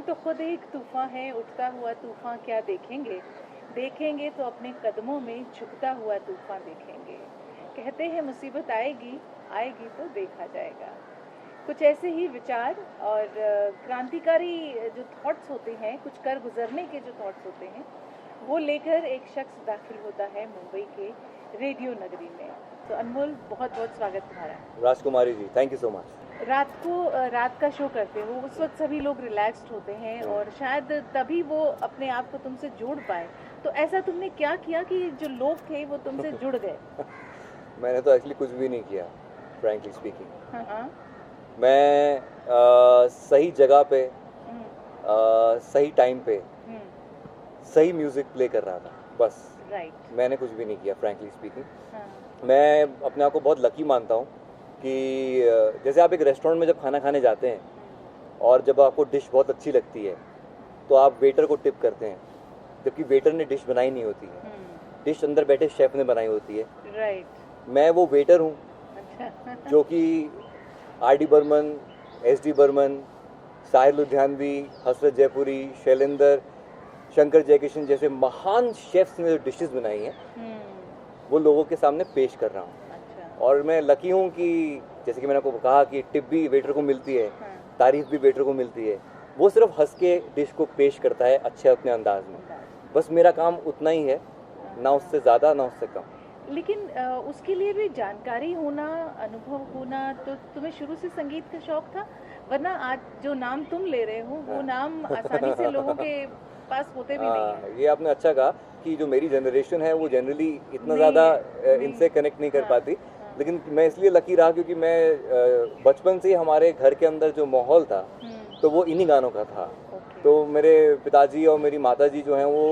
तो खुद एक तूफान है, उठता हुआ तूफान क्या देखेंगे, देखेंगे तो अपने कदमों में झुकता हुआ तूफान देखेंगे। कहते हैं मुसीबत आएगी, आएगी तो देखा जाएगा। कुछ ऐसे ही विचार और क्रांतिकारी जो थॉट्स होते हैं, कुछ कर गुजरने के जो थॉट्स होते हैं, वो लेकर एक शख्स दाखिल होता है मुंबई के रेडियो नगरी में। तो अनमोल, बहुत बहुत स्वागत तुम्हारा। राजकुमारी जी, थैंक यू सो मच। रात का शो करते हो, उस वक्त सभी लोग रिलैक्स्ड होते हैं और शायद तभी वो अपने आप को तुमसे जोड़ पाए। तो ऐसा तुमने क्या किया कि जो लोग थे वो तुमसे जुड़ गए? मैंने तो एक्चुअली कुछ भी नहीं किया, फ्रैंकली स्पीकिंग। हाँ। मैं सही जगह पे सही टाइम पे सही म्यूजिक प्ले कर रहा था, बस। राइट। मैंने कुछ भी नहीं किया, फ्रैंकली स्पीकिंग। हाँ। मैं अपने आप को बहुत लकी मानता हूँ कि जैसे आप एक रेस्टोरेंट में जब खाना खाने जाते हैं और जब आपको डिश बहुत अच्छी लगती है तो आप वेटर को टिप करते हैं, जबकि वेटर ने डिश बनाई नहीं होती है, डिश अंदर बैठे शेफ ने बनाई होती है। राइट। मैं वो वेटर हूँ अच्छा। जो कि आर.डी. बर्मन, एस.डी. बर्मन, साहिर लुधियानवी, हसरत जयपुरी, शैलेंद्र, शंकर जयकिशन जैसे महान शेफ्स ने जो डिशेस बनाई हैं वो लोगों के सामने पेश कर रहा हूँ। अच्छा। और मैं लकी हूँ कि जैसे कि मैंने आपको कहा कि टिप भी वेटर को मिलती है, तारीफ भी वेटर को मिलती है। वो सिर्फ हंस के डिश को पेश करता है अच्छे अपने अंदाज में। बस मेरा काम उतना ही है, ना उससे ज़्यादा ना उससे कम। लेकिन उसके लिए भी जानकारी होना, अनुभव होना, तो तुम्हें शुरू से संगीत का शौक था? वरना आज जो नाम तुम ले रहे हो वो नाम आसानी से लोगों के पास होते भी नहीं है। ये आपने अच्छा कहा कि जो मेरी जनरेशन है वो जनरली इतना ज़्यादा इनसे कनेक्ट नहीं कर पाती। लेकिन मैं इसलिए लकी रहा क्योंकि मैं बचपन से ही हमारे घर के अंदर जो माहौल था तो वो इन्हीं गानों का था। तो मेरे पिताजी और मेरी माताजी जो हैं वो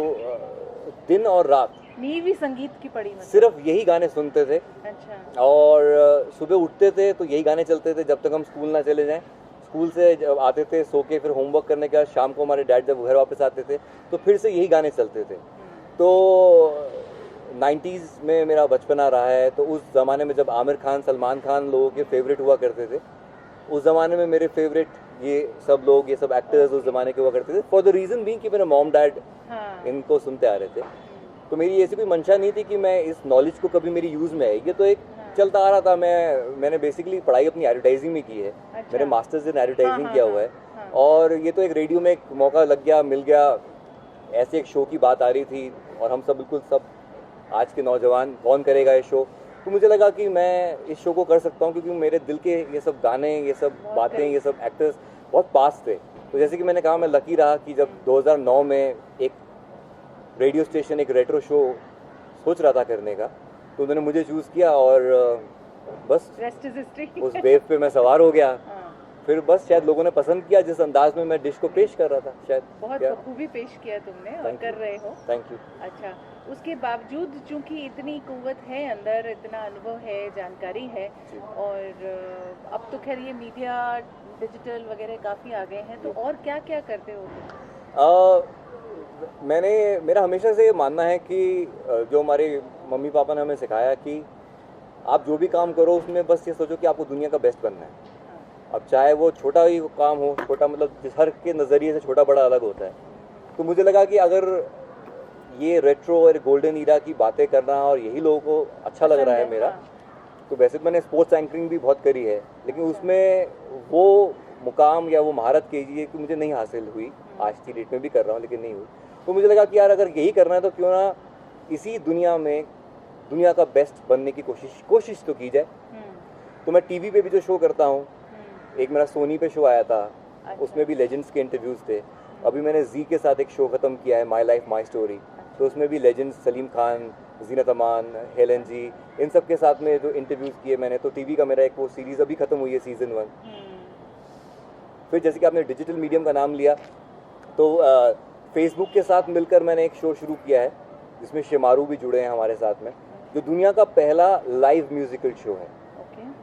दिन और रात नीवी संगीत की पड़ी, सिर्फ यही गाने सुनते थे। अच्छा। और सुबह उठते थे तो यही गाने चलते थे जब तक हम स्कूल ना चले जाएं। स्कूल से जब आते थे सो के, फिर होमवर्क करने के बाद शाम को हमारे डैड जब घर वापस आते थे तो फिर से यही गाने चलते थे। तो 90s में मेरा बचपना रहा है। तो उस ज़माने में जब आमिर खान, सलमान खान लोगों के फेवरेट हुआ करते थे, उस ज़माने में मेरे फेवरेट ये सब लोग, ये सब एक्टर्स उस ज़माने के हुआ करते थे। फॉर द रीज़न भी कि मेरे मॉम डैड इनको सुनते आ रहे थे। तो मेरी ऐसी कोई मंशा नहीं थी कि मैं इस नॉलेज को कभी मेरी यूज़ में आएगी। तो एक चलता आ रहा था। मैंने बेसिकली पढ़ाई अपनी एडवर्टाइजिंग में की है। अच्छा। मैंने मास्टर्स इन एडवर्टाइजिंग किया हुआ है। और ये तो एक रेडियो में एक मौका लग गया, मिल गया। ऐसे एक शो की बात आ रही थी और हम सब बिल्कुल सब आज के नौजवान कौन करेगा ये शो। तो मुझे लगा कि मैं इस शो को कर सकता हूँ क्योंकि मेरे दिल के ये सब गाने, ये सब बातें, ये सब एक्टर्स बहुत पास थे। तो जैसे कि मैंने कहा, मैं लकी रहा कि जब 2009 में एक रेडियो स्टेशन एक रेट्रो शो सोच रहा था करने का, तो उन्होंने मुझे चूज़ किया और बस उस वेव पे मैं सवार हो गया। फिर बस शायद लोगों ने पसंद किया जिस अंदाज में मैं डिश को पेश कर रहा था। शायद बहुत बखूबी पेश किया तुमने और कर रहे हो। Thank you. अच्छा, उसके बावजूद चूंकि इतनी कुव्वत है अंदर, इतना अनुभव है, जानकारी है, और अब तो खैर ये मीडिया, डिजिटल वगैरह काफ़ी आ गए हैं, तो और क्या क्या करते हो? मेरा हमेशा से ये मानना है कि जो हमारे मम्मी पापा ने हमें सिखाया कि आप जो भी काम करो उसमें बस ये सोचो कि आपको दुनिया का बेस्ट बनना है। अब चाहे वो छोटा ही काम हो, छोटा मतलब हर के नज़रिए से छोटा बड़ा अलग होता है। तो मुझे लगा कि अगर ये रेट्रो और गोल्डन ईरा की बातें करना और यही लोगों को अच्छा लग रहा है मेरा, तो वैसे तो मैंने स्पोर्ट्स एंकरिंग भी बहुत करी है, लेकिन उसमें वो मुकाम या वो महारत कीजिए कि मुझे नहीं हासिल हुई। आज की डेट में भी कर रहा हूँ लेकिन नहीं हुई। तो मुझे लगा कि यार अगर यही करना है तो क्यों ना इसी दुनिया में दुनिया का बेस्ट बनने की कोशिश तो की जाए। तो मैं टीवी पे भी जो शो करता हूँ, एक मेरा सोनी पे शो आया था। अच्छा। उसमें भी लेजेंड्स के इंटरव्यूज़ थे। अभी मैंने जी के साथ एक शो ख़त्म किया है, माई लाइफ माई स्टोरी। तो उसमें भी लेजेंड्स सलीम खान, जीनत अमान, हेलन जी, इन सब के साथ में जो इंटरव्यूज़ किए मैंने। तो टीवी का मेरा एक वो सीरीज़ अभी ख़त्म हुई है, सीज़न 1। फिर जैसे कि आपने डिजिटल मीडियम का नाम लिया, तो फेसबुक के साथ मिलकर मैंने एक शो शुरू किया है जिसमें शिमारू भी जुड़े हैं हमारे साथ में, जो दुनिया का पहला लाइव म्यूज़िकल शो है,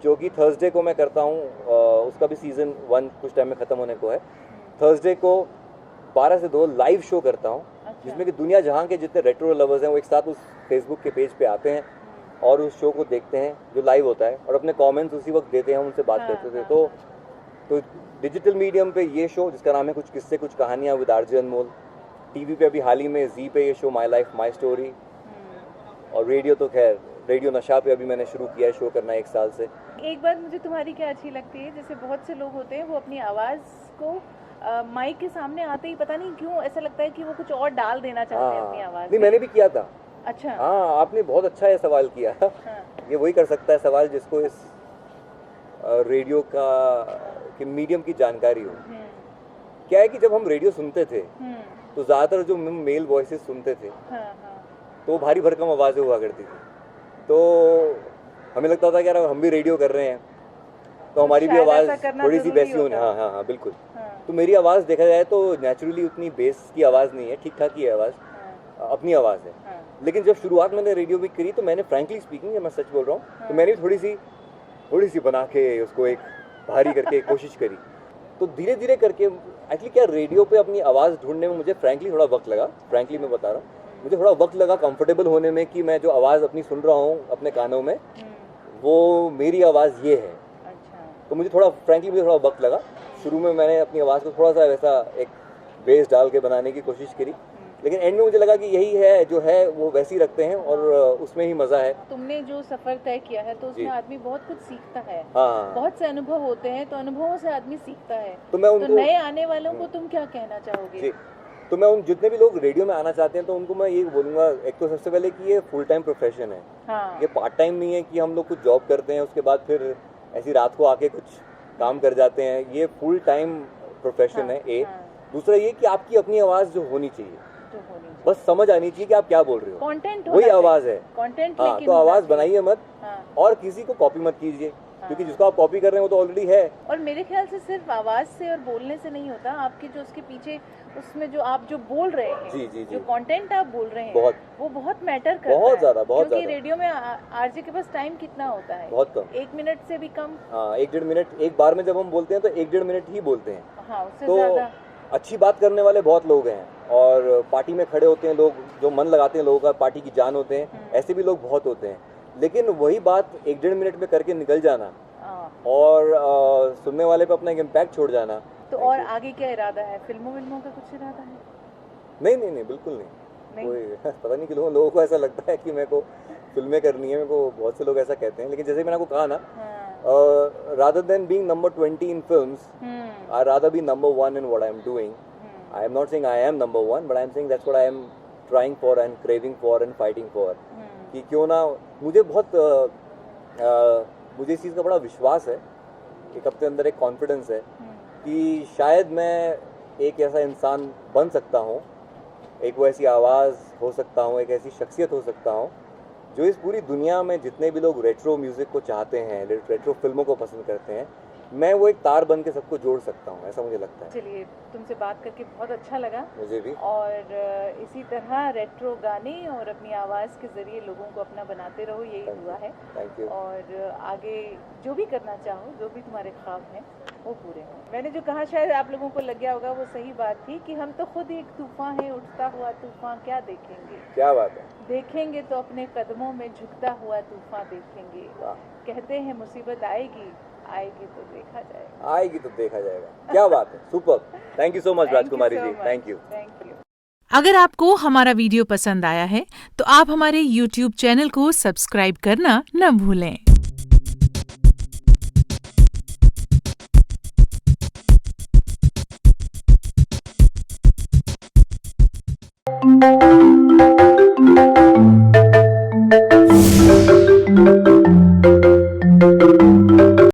जो कि थर्सडे को मैं करता हूँ। उसका भी सीज़न 1 कुछ टाइम में ख़त्म होने को है। थर्सडे को 12 से 2 लाइव शो करता हूँ। अच्छा। जिसमें कि दुनिया जहाँ के जितने रेट्रो लवर्स हैं वो एक साथ उस फेसबुक के पेज पे आते हैं और उस शो को देखते हैं जो लाइव होता है, और अपने कमेंट्स उसी वक्त देते हैं, हम उनसे बात करते थे। तो तो डिजिटल मीडियम पे ये शो जिसका नाम है कुछ किस्से कुछ कहानियाँ विद आरजे अनमोल, टीवी पे अभी हाल ही में जी पे ये show my life my story, और रेडियो तो खैर रेडियो नशा पे अभी मैंने शुरू किया है शो करना 1 साल से। एक बात मुझे तुम्हारी क्या अच्छी लगती है, जैसे बहुत से लोग होते हैं वो अपनी आवाज़ को माइक के सामने आते ही पता नहीं क्यों ऐसा लगता है कि वो कुछ और डाल देना चाहते हैं अपनी आवाज़ नहीं में। मैंने भी किया था। अच्छा। हाँ आपने बहुत अच्छा ये सवाल किया। हाँ। ये वही कर सकता है सवाल जिसको इस रेडियो का कि मीडियम की जानकारी हो। क्या है कि जब हम रेडियो सुनते थे तो ज़्यादातर जो मेल वॉइसेस सुनते थे तो भारी भरकम आवाज़ें हुआ करती थी, तो हमें लगता था कि यार हम भी रेडियो कर रहे हैं तो हमारी भी आवाज़ थोड़ी सी वैसी होनी। हाँ हाँ हाँ बिल्कुल। तो मेरी आवाज़ देखा जाए तो नेचुरली उतनी बेस की आवाज़ नहीं है, ठीक ठाक ही आवाज़ अपनी आवाज़ है। लेकिन जब शुरुआत मैंने रेडियो भी करी तो मैंने फ्रैंकली स्पीकिंग, मैं सच बोल रहा हूँ, तो मैंने भी थोड़ी सी बना के उसको एक भारी करके कोशिश करी। तो धीरे धीरे करके एक्चुअली क्या रेडियो पे अपनी आवाज़ ढूंढने में मुझे फ्रैंकली थोड़ा वक्त लगा। फ्रैंकली मैं बता रहा हूँ, मुझे थोड़ा वक्त लगा कंफर्टेबल होने में कि मैं जो आवाज़ अपनी सुन रहा हूँ अपने कानों में वो मेरी आवाज़ ये है। तो मुझे थोड़ा वक्त लगा। शुरू में मैंने अपनी आवाज़ को थोड़ा सा वैसा एक बेस डाल के बनाने की कोशिश करी, लेकिन एंड में मुझे लगा कि यही है जो है वो वैसे ही रखते हैं और उसमें ही मज़ा है। तुमने जो सफ़र तय किया है तो उसमें आदमी बहुत कुछ सीखता है। हाँ। बहुत से अनुभव होते हैं तो अनुभवों से आदमी सीखता है। तो मैं उनको नए आने वालों को तुम क्या कहना चाहोगे? जी, तो मैं उन जितने भी लोग रेडियो में आना चाहते हैं तो उनको मैं ये बोलूँगा, एक तो सबसे पहले कि ये फुल टाइम प्रोफेशन है। हाँ। ये पार्ट टाइम नहीं है कि हम लोग कुछ जॉब करते हैं उसके बाद फिर ऐसी रात को आके कुछ काम कर जाते हैं। ये फुल टाइम प्रोफेशन है। दूसरा ये कि आपकी अपनी आवाज़ जो होनी चाहिए, बस समझ आनी चाहिए कि आप क्या बोल रहे हो। कंटेंट वही आवाज़ है। कंटेंट। हाँ, तो आवाज़ बनाइए मत और किसी को कॉपी मत कीजिए, क्योंकि जिसको आप कॉपी कर रहे हैं वो तो ऑलरेडी है। और मेरे ख्याल से सिर्फ आवाज़ से और बोलने से नहीं होता, आपके जो उसके पीछे उसमें जो आप जो बोल रहे हैं, जी, जो कंटेंट आप बोल रहे हैं वो बहुत मैटर करता है। बहुत ज़्यादा। क्योंकि रेडियो में आरजे के पास टाइम कितना होता है? बहुत कम। 1 मिनट से भी कम। हाँ 1-1.5 मिनट एक बार में जब हम बोलते हैं तो 1-1.5 मिनट ही बोलते हैं। हाँ, उससे तो ज़्यादा अच्छी बात करने वाले बहुत लोग हैं और पार्टी में खड़े होते हैं लोग जो मन लगाते हैं, लोगों का पार्टी की जान होते हैं, ऐसे भी लोग बहुत होते हैं। लेकिन वही बात 1-1.5 मिनट में करके निकल जाना और सुनने वाले पे अपना एक इम्पैक्ट छोड़ जाना। तो और आगे क्या इरादा है? फिल्मों का कुछ इरादा है? नहीं बिल्कुल नहीं। कोई पता नहीं कि लोगों को ऐसा लगता है कि मेरे को फिल्में करनी है, मेरे को बहुत से लोग ऐसा कहते हैं। लेकिन जैसे मैंने आपको कहा ना, rather than being number 20 in films, I'd rather be number 1 in what I'm doing. I am not saying I am number 1, but I'm saying that's what I am trying for and craving for and fighting for. कि क्यों ना मुझे इस चीज़ का बड़ा विश्वास है, एक अपने अंदर एक कॉन्फिडेंस है कि शायद मैं एक ऐसा इंसान बन सकता हूँ, एक वो ऐसी आवाज़ हो सकता हूँ, एक ऐसी शख्सियत हो सकता हूँ जो इस पूरी दुनिया में जितने भी लोग रेट्रो म्यूज़िक को चाहते हैं, रेट्रो फिल्मों को पसंद करते हैं, मैं वो एक तार बन के सबको जोड़ सकता हूँ, ऐसा मुझे लगता है। चलिए, तुमसे बात करके बहुत अच्छा लगा। मुझे भी। और इसी तरह रेट्रो गाने और अपनी आवाज़ के ज़रिए लोगों को अपना बनाते रहो, यही दुआ है। Thank you. और आगे जो भी करना चाहो, जो भी तुम्हारे ख्वाब हैं वो पूरे हों। मैंने जो कहा शायद आप लोगों को लग गया होगा, वो सही बात थी कि हम तो खुद एक तूफ़ान है, उठता हुआ तूफ़ान क्या देखेंगे। क्या बात है। देखेंगे तो अपने कदमों में झुकता हुआ तूफ़ान देखेंगे। कहते हैं मुसीबत आएगी तो देखा जाएगा। आएगी तो देखा जाएगा। क्या बात है, super. Thank you so much Rajkumari ji. Thank you. अगर आपको हमारा वीडियो पसंद आया है तो आप हमारे YouTube चैनल को सब्सक्राइब करना न भूलें।